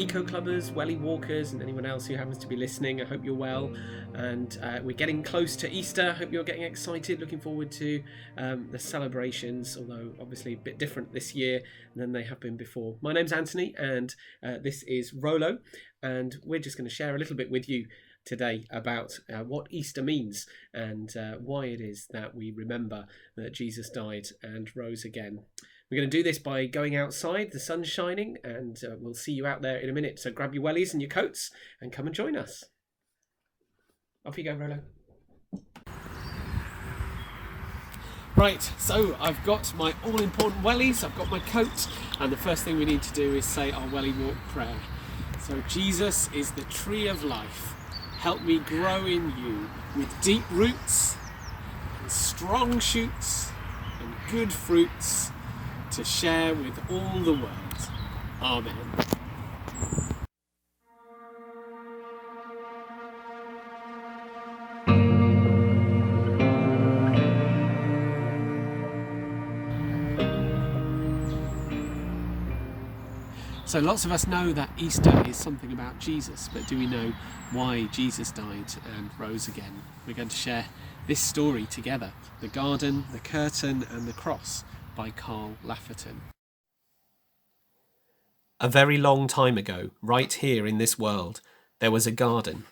eco-clubbers, Welly Walkers, and anyone else who happens to be listening. I hope you're well. And we're getting close to Easter. I hope you're getting excited, looking forward to the celebrations, although obviously a bit different this year than they have been before. My name's Anthony, and this is Rolo, and we're just going to share a little bit with you today about what Easter means and why it is that we remember that Jesus died and rose again. We're going to do this by going outside. The sun's shining, and we'll see you out there in a minute. So grab your wellies and your coats and come and join us. Off you go, Rolo. Right, so I've got my all-important wellies, I've got my coat, and the first thing we need to do is say our Welly Walk prayer. So Jesus is the tree of life. Help me grow in you with deep roots and strong shoots and good fruits to share with all the world. Amen. So lots of us know that Easter is something about Jesus, but do we know why Jesus died and rose again? We're going to share this story together. The Garden, the Curtain and the Cross by Carl Lafferton. A very long time ago, right here in this world, there was a garden.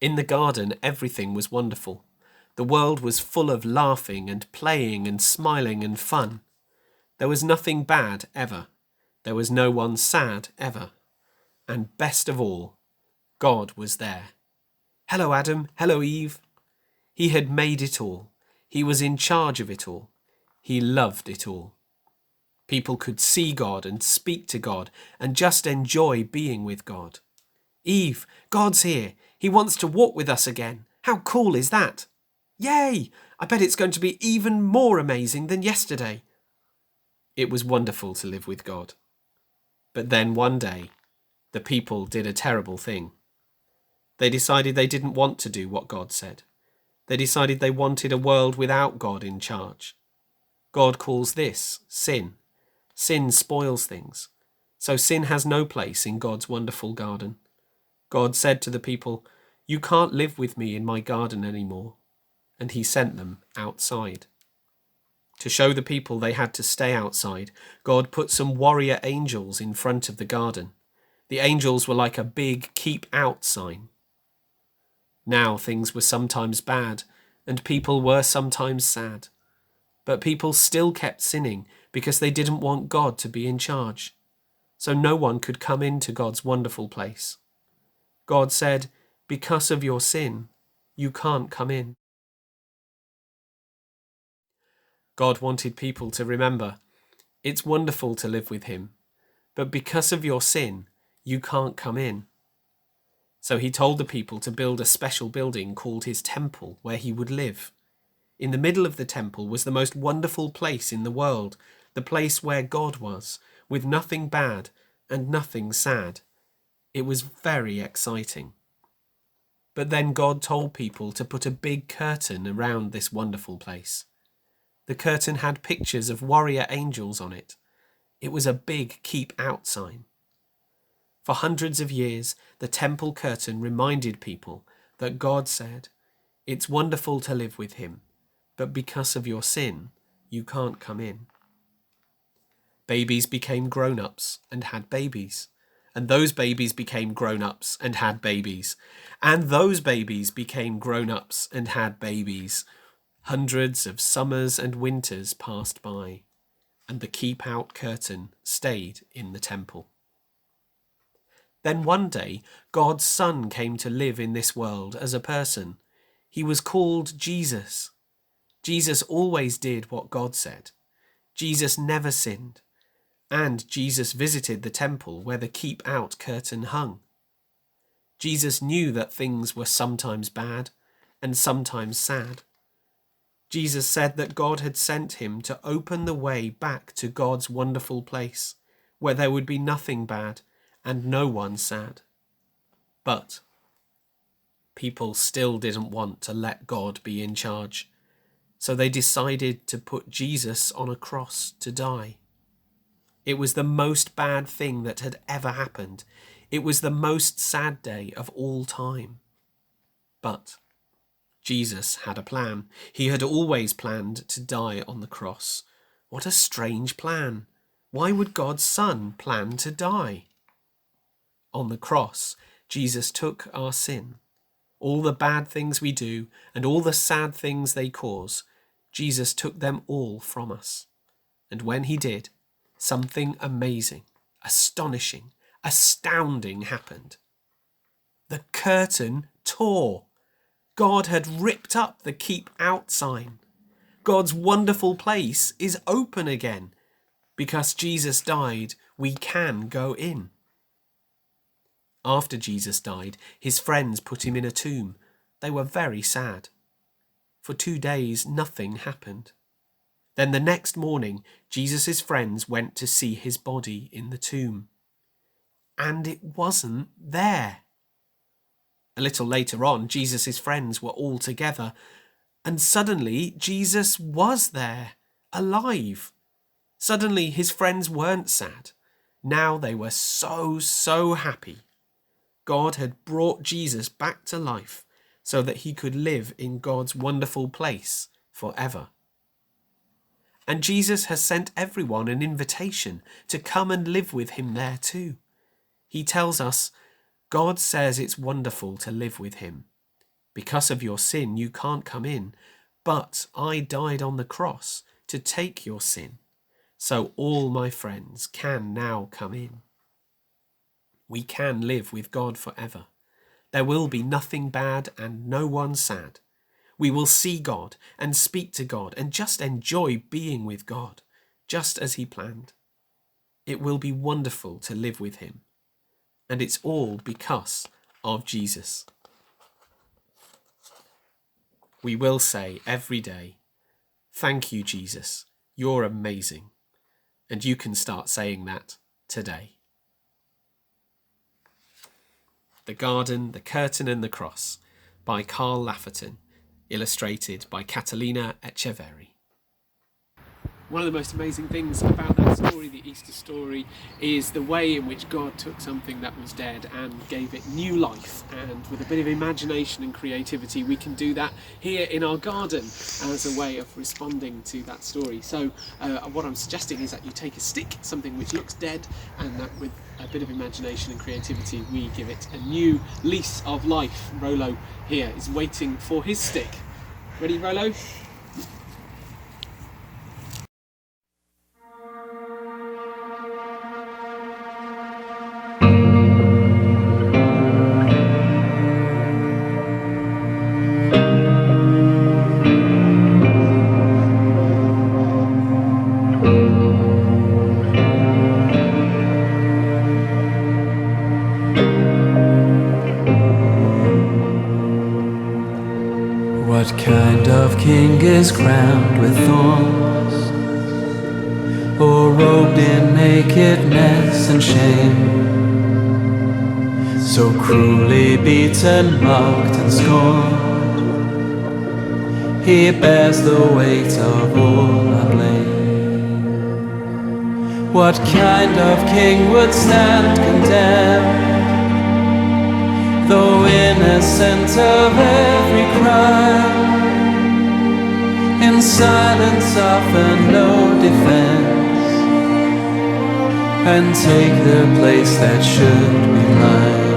In the garden, everything was wonderful. The world was full of laughing and playing and smiling and fun. There was nothing bad ever. There was no one sad ever. And best of all, God was there. Hello, Adam. Hello, Eve. He had made it all. He was in charge of it all. He loved it all. People could see God and speak to God and just enjoy being with God. Eve, God's here. He wants to walk with us again. How cool is that? Yay! I bet it's going to be even more amazing than yesterday. It was wonderful to live with God. But then one day, the people did a terrible thing. They decided they didn't want to do what God said. They decided they wanted a world without God in charge. God calls this sin. Sin spoils things. So sin has no place in God's wonderful garden. God said to the people, "You can't live with me in my garden anymore." And he sent them outside. To show the people they had to stay outside, God put some warrior angels in front of the garden. The angels were like a big keep out sign. Now things were sometimes bad, and people were sometimes sad. But people still kept sinning because they didn't want God to be in charge. So no one could come into God's wonderful place. God said, "Because of your sin, you can't come in." God wanted people to remember, it's wonderful to live with him, but because of your sin, you can't come in. So he told the people to build a special building called his temple where he would live. In the middle of the temple was the most wonderful place in the world, the place where God was, with nothing bad and nothing sad. It was very exciting. But then God told people to put a big curtain around this wonderful place. The curtain had pictures of warrior angels on it. It was a big keep out sign. For hundreds of years, the temple curtain reminded people that God said, "It's wonderful to live with him, but because of your sin, you can't come in." Babies became grown-ups and had babies. And those babies became grown-ups and had babies. And those babies became grown-ups and had babies. Hundreds of summers and winters passed by, and the keep-out curtain stayed in the temple. Then one day, God's Son came to live in this world as a person. He was called Jesus. Jesus always did what God said. Jesus never sinned. And Jesus visited the temple where the keep-out curtain hung. Jesus knew that things were sometimes bad and sometimes sad. Jesus said that God had sent him to open the way back to God's wonderful place, where there would be nothing bad and no one sad. But people still didn't want to let God be in charge, so they decided to put Jesus on a cross to die. It was the most bad thing that had ever happened. It was the most sad day of all time. But Jesus had a plan. He had always planned to die on the cross. What a strange plan. Why would God's Son plan to die? On the cross, Jesus took our sin. All the bad things we do and all the sad things they cause, Jesus took them all from us. And when he did, something amazing, astonishing, astounding happened. The curtain tore. God had ripped up the keep out sign. God's wonderful place is open again. Because Jesus died, we can go in. After Jesus died, his friends put him in a tomb. They were very sad. For 2 days, nothing happened. Then the next morning, Jesus' friends went to see his body in the tomb. And it wasn't there. A little later on, Jesus' friends were all together, and suddenly Jesus was there, alive. Suddenly his friends weren't sad. Now they were so happy. God had brought Jesus back to life so that he could live in God's wonderful place forever. And Jesus has sent everyone an invitation to come and live with him there too. He tells us, God says it's wonderful to live with him. Because of your sin, you can't come in, but I died on the cross to take your sin, so all my friends can now come in. We can live with God forever. There will be nothing bad and no one sad. We will see God and speak to God and just enjoy being with God, just as he planned. It will be wonderful to live with him. And it's all because of Jesus. We will say every day, thank you, Jesus, you're amazing. And you can start saying that today. The Garden, the Curtain and the Cross by Carl Lafferton, illustrated by Catalina Echeverri. One of the most amazing things about that story, the Easter story, is the way in which God took something that was dead and gave it new life. And with a bit of imagination and creativity, we can do that here in our garden as a way of responding to that story. So what I'm suggesting is that you take a stick, something which looks dead, and that with a bit of imagination and creativity, we give it a new lease of life. Rolo here is waiting for his stick. Ready, Rolo? What kind of king is crowned with thorns, or robed in nakedness and shame, so cruelly beaten, mocked and scorned? He bears the weight of all our blame. What kind of king would stand condemned, though innocent of every crime, in silence offer no defense, and take the place that should be mine?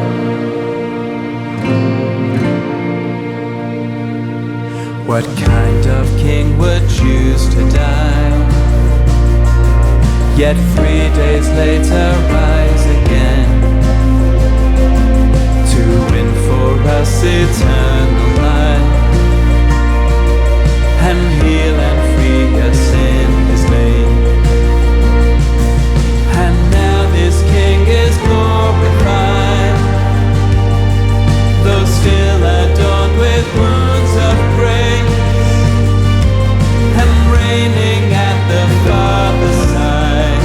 What kind of king would choose to die, yet 3 days later rise again, to win for us eternal life, and heal and free us in his name? And now this king is glorified, though still adorned with wounds of grace, and reigning at the Father's side,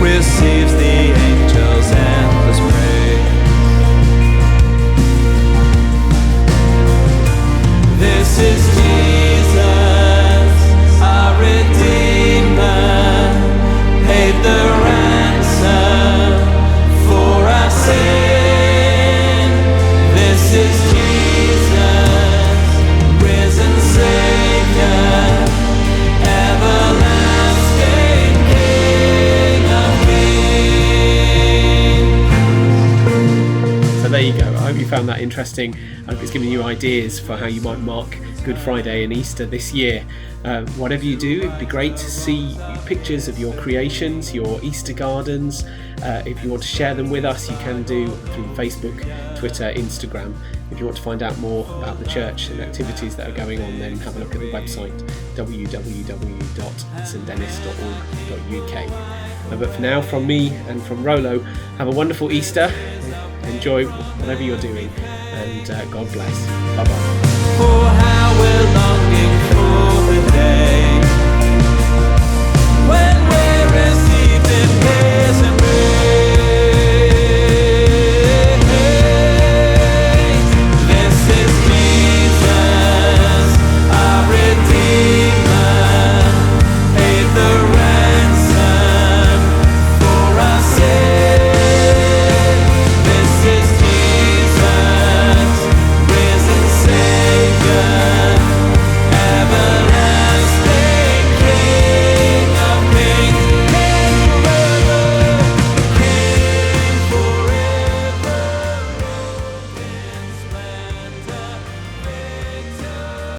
receives the angels' endless praise. is Jesus, risen Savior, everlasting King of Kings. So there you go. I hope you found that interesting. I hope it's given you ideas for how you might mark Good Friday and Easter this year. Whatever you do, it'd be great to see pictures of your creations, your Easter gardens. If you want to share them with us, you can do through Facebook, Twitter, Instagram. If you want to find out more about the church and activities that are going on, then have a look at the website www.stdennis.org.uk. But for now, from me and from Rolo, have a wonderful Easter. Enjoy whatever you're doing, and God bless. Bye-bye. Oh, how we're longing for the day